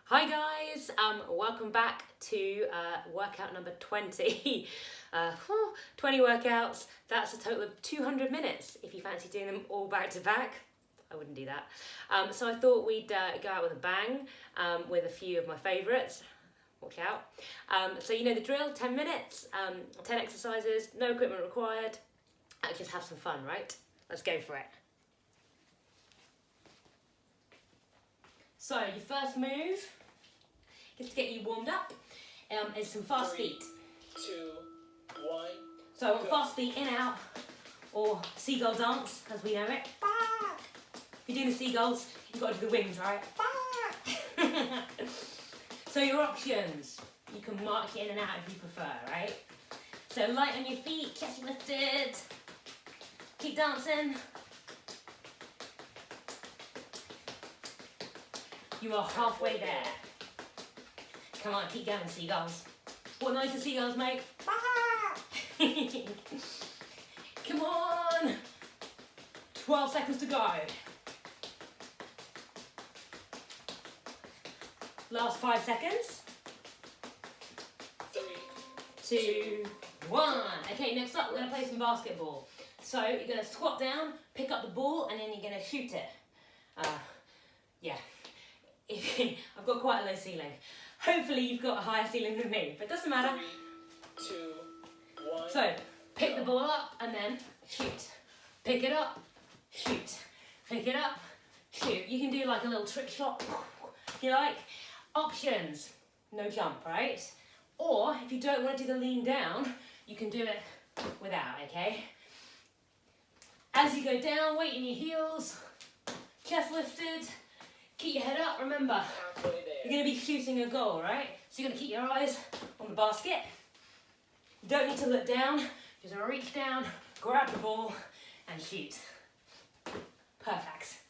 Hi guys, welcome back to workout number 20. 20 workouts, that's a total of 200 minutes if you fancy doing them all back to back. I wouldn't do that. So I thought we'd go out with a bang with a few of my favourites. Watch out. So you know the drill, 10 minutes, 10 exercises, no equipment required. Just have some fun, right? Let's go for it. So your first move, just to get you warmed up, is some fast feet. 3, 2, 1. So I want fast feet in, out, or seagull dance, as we know it. Back. If you're doing the seagulls, you've got to do the wings, right? Back. So your options, you can march in and out if you prefer, right? So light on your feet, chest lifted, keep dancing. You are halfway there. Come on, keep going, seagulls. What noise do seagulls make? Come on. 12 seconds to go. Last 5 seconds. 3, 2, 1. Okay, next up, we're going to play some basketball. So you're going to squat down, pick up the ball, and then you're going to shoot it. Yeah. I've got quite a low ceiling. Hopefully you've got a higher ceiling than me, but it doesn't matter. 3, 2, 1. So, pick the ball up and then shoot. Pick it up, shoot. Pick it up, shoot. You can do like a little trick shot, if you like. Options, no jump, right? Or, if you don't want to do the lean down, you can do it without, okay? As you go down, weight in your heels, chest lifted, keep your head up, remember. Halfway there. You're going to be shooting a goal, right? So you're going to keep your eyes on the basket. You don't need to look down. You're just going to reach down, grab the ball, and shoot. Perfect.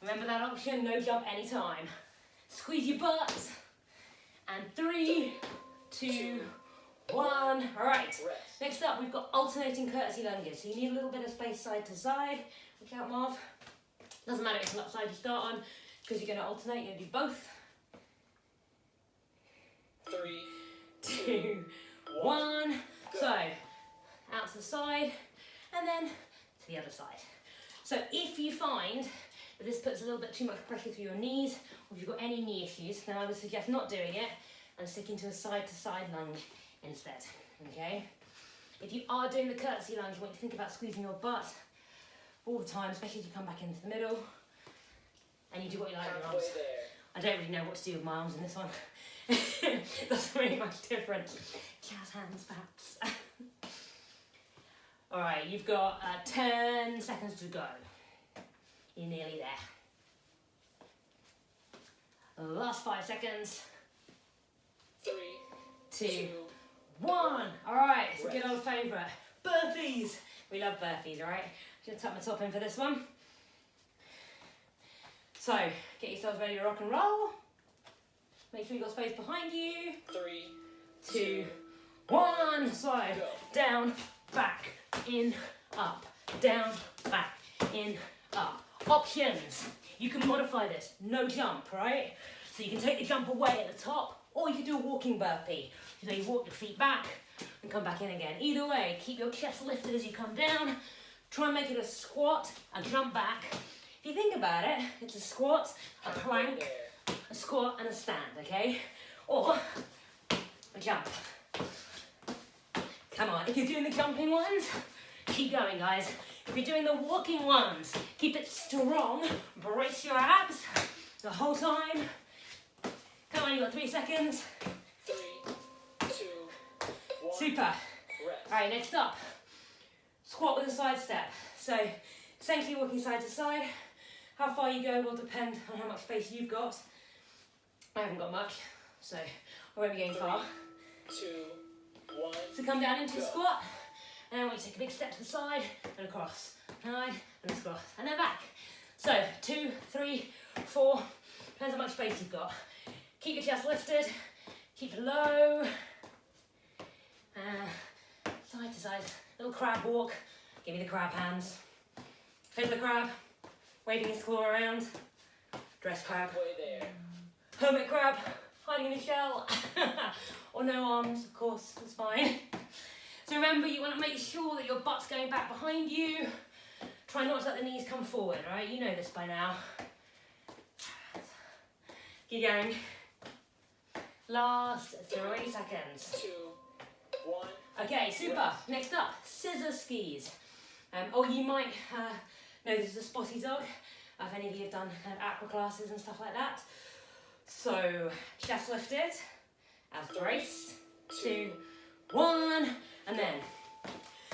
Remember that option, no jump anytime. Squeeze your butt. And 3, 2, 1. All right. Rest. Next up, we've got alternating courtesy lunges. So you need a little bit of space side to side. Watch out, Marv. Doesn't matter which side you start on, because you're going to alternate, you're going to do both. 3, 2, 1. Go. So, out to the side, and then to the other side. So if you find that this puts a little bit too much pressure through your knees, or if you've got any knee issues, then I would suggest not doing it and sticking to a side-to-side lunge instead, okay? If you are doing the courtesy lunge, you want to think about squeezing your butt all the time, especially as you come back into the middle, and you do what you like with your arms. Halfway there. I don't really know what to do with my arms in this one. Doesn't really much difference. Jazz hands, perhaps. All right, you've got 10 seconds to go. You're nearly there. Last 5 seconds. 3, 2, 1. All right, it's a good old favourite. Burpees. We love burpees, all right? I'm gonna tuck my top in for this one. So, get yourselves ready to rock and roll. Make sure you've got space behind you. 3, 2, 1. So, down, back, in, up. Down, back, in, up. Options. You can modify this. No jump, right? So you can take the jump away at the top, or you can do a walking burpee. So you walk your feet back and come back in again. Either way, keep your chest lifted as you come down. Try and make it a squat and jump back. If you think about it, it's a squat, a plank, a squat and a stand, okay? Or a jump. Come on, if you're doing the jumping ones, keep going, guys. If you're doing the walking ones, keep it strong, brace your abs the whole time. Come on, you've got 3 seconds. 3, 2, 1. Super. Rest. All right, next up, squat with a side step. So, essentially walking side to side. How far you go will depend on how much space you've got. I haven't got much, so I won't be going far. 2, 1. So come down into a Go. squat, and then I want you to take a big step to the side and across. Side and across, and then back. So 2, 3, 4, depends how much space you've got. Keep your chest lifted, keep it low. Side to side, little crab walk. Give me the crab hands. Fiddler crab, waving his claw around. Dress crab. Halfway there. hermit crab, hiding in a shell, or no arms, of course, that's fine. So remember, you want to make sure that your butt's going back behind you. Try not to let the knees come forward, right? You know this by now. Keep going. Last 3 seconds. 2, 1. Okay, super. Next up, scissor skis. Or you might know this is a spotty dog. If any of you have done aqua classes and stuff like that. So, chest lifted, as braced, 2, 1, and then.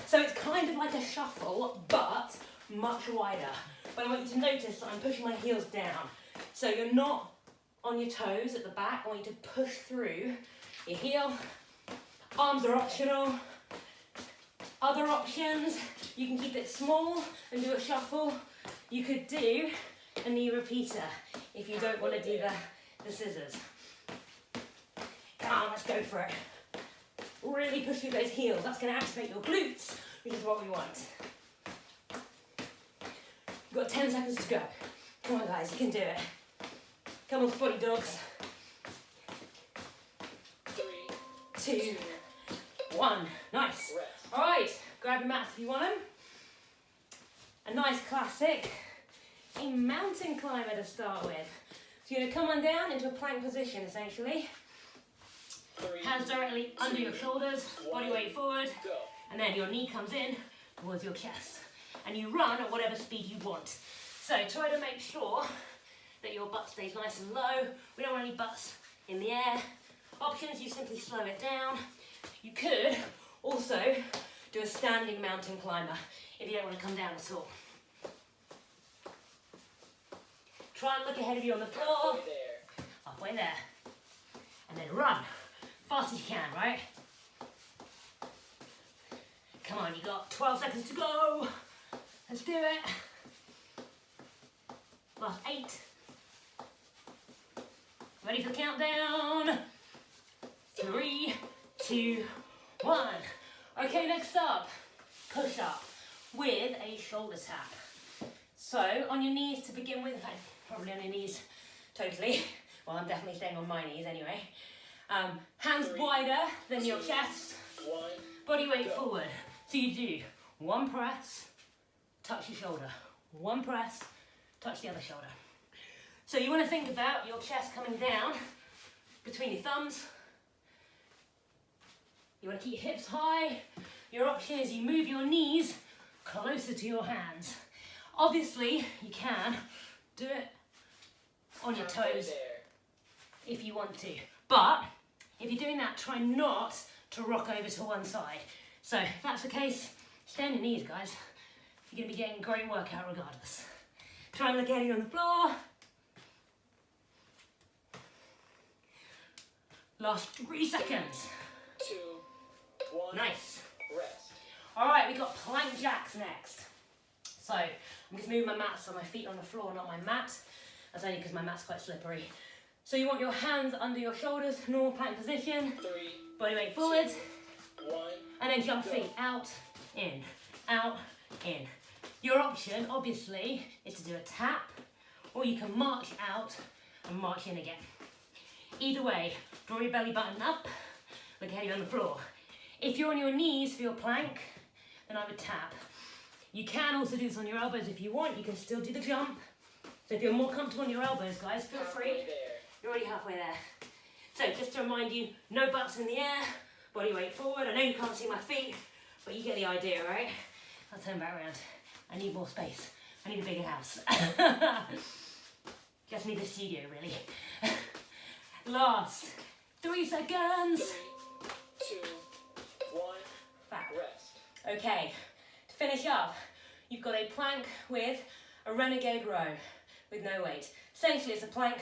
So it's kind of like a shuffle, but much wider. But I want you to notice that I'm pushing my heels down. So you're not on your toes at the back. I want you to push through your heel. Arms are optional. Other options, you can keep it small and do a shuffle. You could do a knee repeater if you don't want to do the scissors. Come on, let's go for it. Really push through those heels. That's going to activate your glutes, which is what we want. You've got 10 seconds to go. Come on, guys, you can do it. Come on, spotty dogs. 3, 2, 1. Nice. rest. All right, grab your mats if you want them. A nice classic, a mountain climber to start with. So you're going to come on down into a plank position, essentially. 3, Hands directly under your shoulders, body weight forward, go. and then your knee comes in towards your chest. And you run at whatever speed you want. So try to make sure that your butt stays nice and low. We don't want any butts in the air. Options, you simply slow it down. You could also do a standing mountain climber if you don't want to come down at all. Try and look ahead of you on the floor. Halfway there. Halfway there. And then run. Fast as you can, right? Come on, you got 12 seconds to go. Let's do it. Last 8. Ready for the countdown? 3, 2, 1. Okay, next up, push up with a shoulder tap. So on your knees to begin with, in fact, probably on your knees totally. Well, I'm definitely staying on my knees anyway. Hands 3, wider than your 2, chest. 1. Body weight Go. forward. So you do 1 press, touch your shoulder. 1 press, touch the other shoulder. So you want to think about your chest coming down between your thumbs. You want to keep your hips high. Your option is you move your knees closer to your hands. Obviously, you can do it on your Halfway toes there. if you want to. But if you're doing that, try not to rock over to one side. So if that's the case, stay on your knees, guys. You're going to be getting a great workout regardless. Try and look at you on the floor. Last 3 seconds. 2, 1. Nice. Rest. All right, we've got plank jacks next. So I'm just moving my mat so my feet are on the floor, not my mat. That's only because my mat's quite slippery. So you want your hands under your shoulders, normal plank position. 3, Body weight forward. 2, 1. And then jump Go. feet out, in, out, in. Your option, obviously, is to do a tap, or you can march out and march in again. Either way, draw your belly button up, look ahead of you on the floor. If you're on your knees for your plank, then I would tap. You can also do this on your elbows if you want. You can still do the jump. So if you're more comfortable on your elbows, guys, feel free. Halfway there. You're already halfway there. So just to remind you, no butts in the air, body weight forward. I know you can't see my feet, but you get the idea, right? I'll turn back around. I need more space. I need a bigger house. Just need a studio, really. Last 3 seconds. 3, 2, 1. Back. Rest. Okay, to finish up, you've got a plank with a renegade row with no weight. Essentially, it's a plank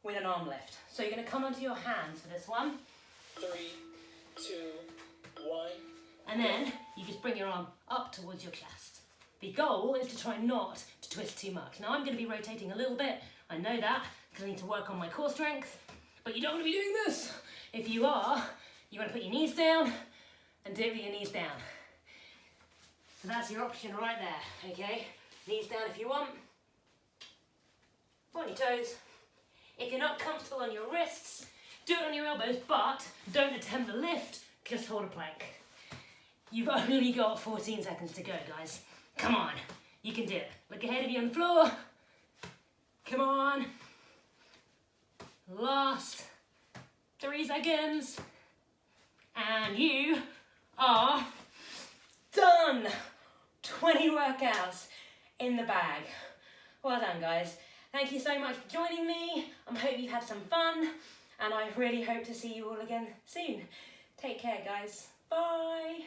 with an arm lift. So you're going to come onto your hands for this one. 3, 2, 1. And then you just bring your arm up towards your chest. The goal is to try not to twist too much. Now I'm going to be rotating a little bit. I know that because I need to work on my core strength. But you don't want to be doing this. If you are, you want to put your knees down and do it with your knees down. So that's your option right there, okay? Knees down if you want. On your toes. If you're not comfortable on your wrists, do it on your elbows, but don't attempt the lift, just hold a plank. You've only got 14 seconds to go, guys. Come on, you can do it. Look ahead of you on the floor. Come on. Last 3 seconds. And you are done. 20 workouts in the bag. Well done, guys. Thank you so much for joining me. I hope you've had some fun, and I really hope to see you all again soon. Take care, guys. Bye.